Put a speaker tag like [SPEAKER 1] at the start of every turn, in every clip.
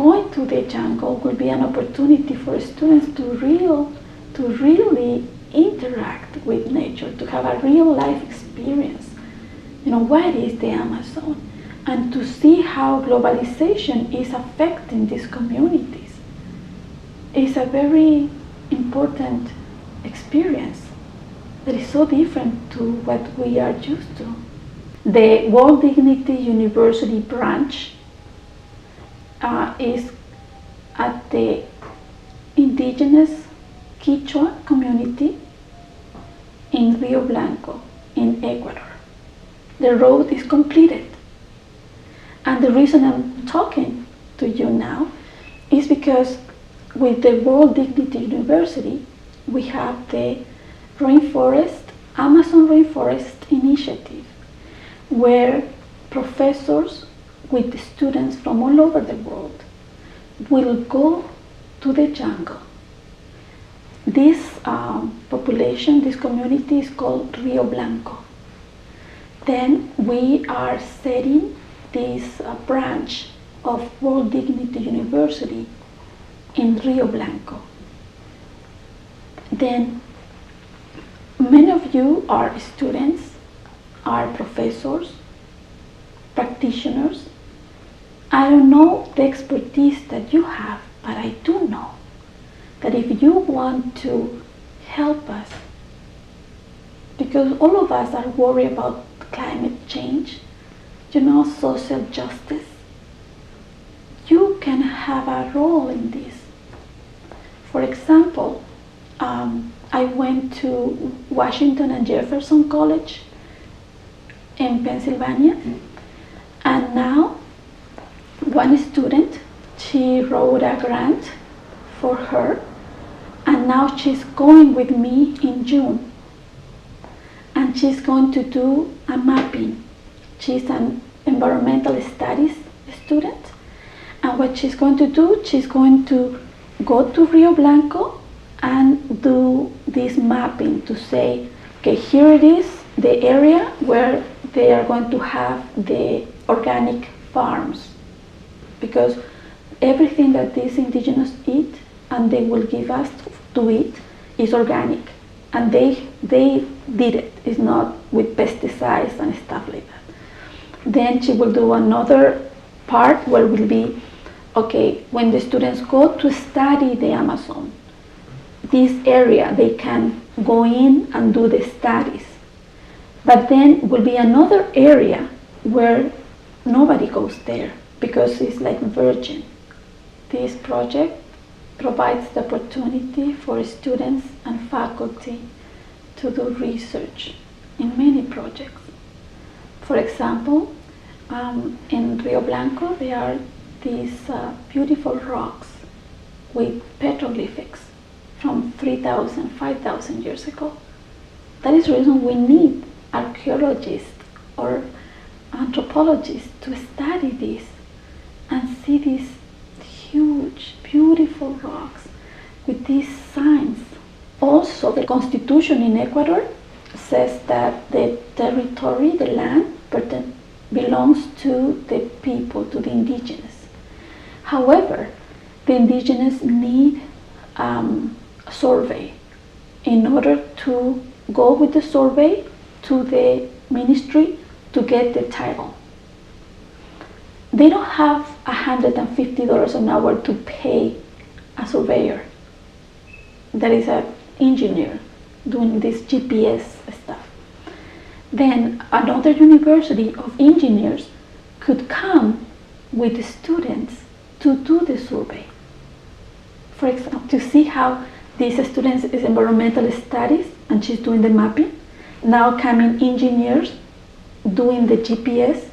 [SPEAKER 1] going to the jungle will be an opportunity for students to really interact with nature, to have a real life experience. What is the Amazon? And to see how globalization is affecting these communities. It's a very important experience that is so different to what we are used to. The World Dignity University branch is at the indigenous Quechua community in Rio Blanco in Ecuador. The road is completed. And the reason I'm talking to you now is because with the World Dignity University, we have the Amazon Rainforest Initiative, where professors with students from all over the world will go to the jungle. This population, this community is called Rio Blanco. Then we are setting this branch of World Dignity University in Rio Blanco. Then many of you are students, are professors, practitioners. I don't know the expertise that you have, but I do know that if you want to help us, because all of us are worried about climate change, social justice, you can have a role in this. For example, I went to Washington and Jefferson College in Pennsylvania, and now one student, she wrote a grant for her, and now she's going with me in June, and she's going to do a mapping. She's an environmental studies student, and what she's going to do, she's going to go to Rio Blanco and do this mapping to say, okay, here it is, the area where they are going to have the organic farms, because everything that these indigenous eat and they will give us to eat is organic, and they did it. It's not with pesticides and stuff like that. Then she will do another part where will be, okay, when the students go to study the Amazon, this area they can go in and do the studies. But then will be another area where nobody goes there because it's like virgin. This project provides the opportunity for students and faculty to do research in many projects. For example, in Rio Blanco there are these beautiful rocks with petroglyphics from 3,000, 5,000 years ago. That is the reason we need archaeologists or anthropologists to study this and see these huge, beautiful rocks with these signs. Also, the constitution in Ecuador says that the territory, the land, belongs to the people, to the indigenous. However, the indigenous need a survey in order to go with the survey to the ministry to get the title. They don't have $150 an hour to pay a surveyor that is an engineer doing this GPS stuff. Then another university of engineers could come with the students to do the survey. For example, to see how this student is environmental studies and she's doing the mapping. Now coming engineers doing the GPS,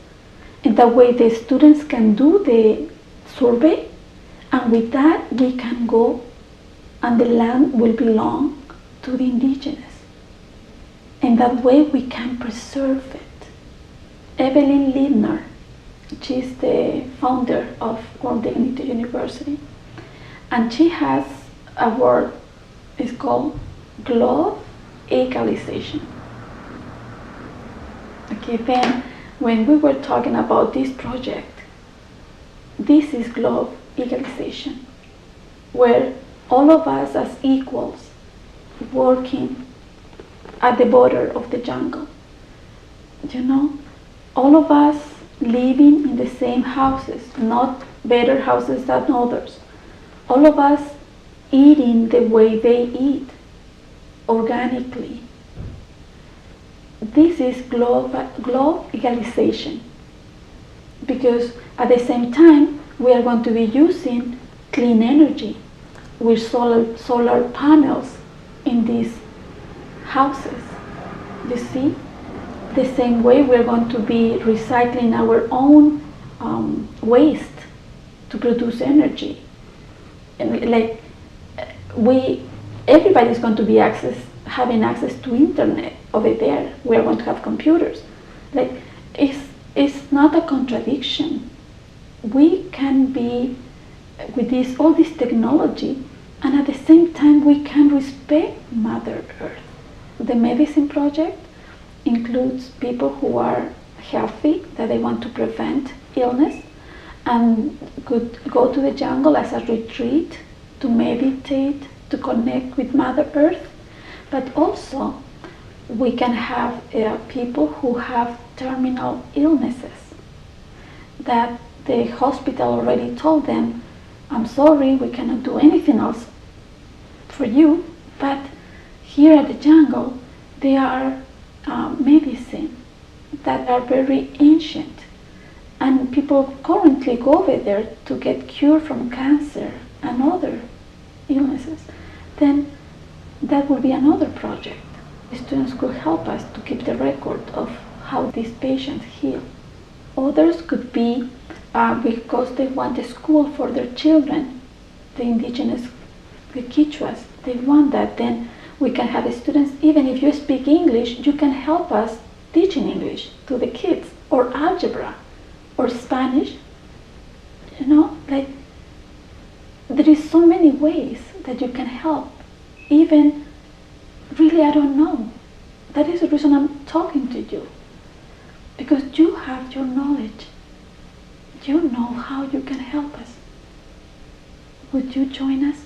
[SPEAKER 1] and that way the students can do the survey, and with that we can go and the land will belong to the indigenous. And that way we can preserve it. Evelyn Lindner, she's the founder of World Dignity University, and she has a word, it's called glove egalization. Okay, then when we were talking about this project, this is glove egalization, where all of us as equals working at the border of the jungle. You know, all of us living in the same houses, not better houses than others. All of us eating the way they eat, organically. This is globalization, because at the same time we are going to be using clean energy with solar panels in these houses. You see? The same way we're going to be recycling our own waste to produce energy. And like everybody's going to be having access to internet over there. We're going to have computers. Like it's not a contradiction. We can be with all this technology, and at the same time we can respect Mother Earth. The Medicine Project includes people who are healthy, that they want to prevent illness, and could go to the jungle as a retreat to meditate, to connect with Mother Earth. But also we can have people who have terminal illnesses that the hospital already told them, I'm sorry, we cannot do anything else for you, but here at the jungle there are medicine that are very ancient, and people currently go over there to get cured from cancer and other illnesses. Then that will be another project. The students could help us to keep the record of how these patients heal. Others could be because they want a school for their children, the indigenous, the Quichuas, they want that. Then we can have the students, even if you speak English, you can help us teaching English to the kids, or algebra, or Spanish. You know, like there is so many ways that you can help. Even, really, I don't know. That is the reason I'm talking to you. Because you have your knowledge. You know how you can help us. Would you join us?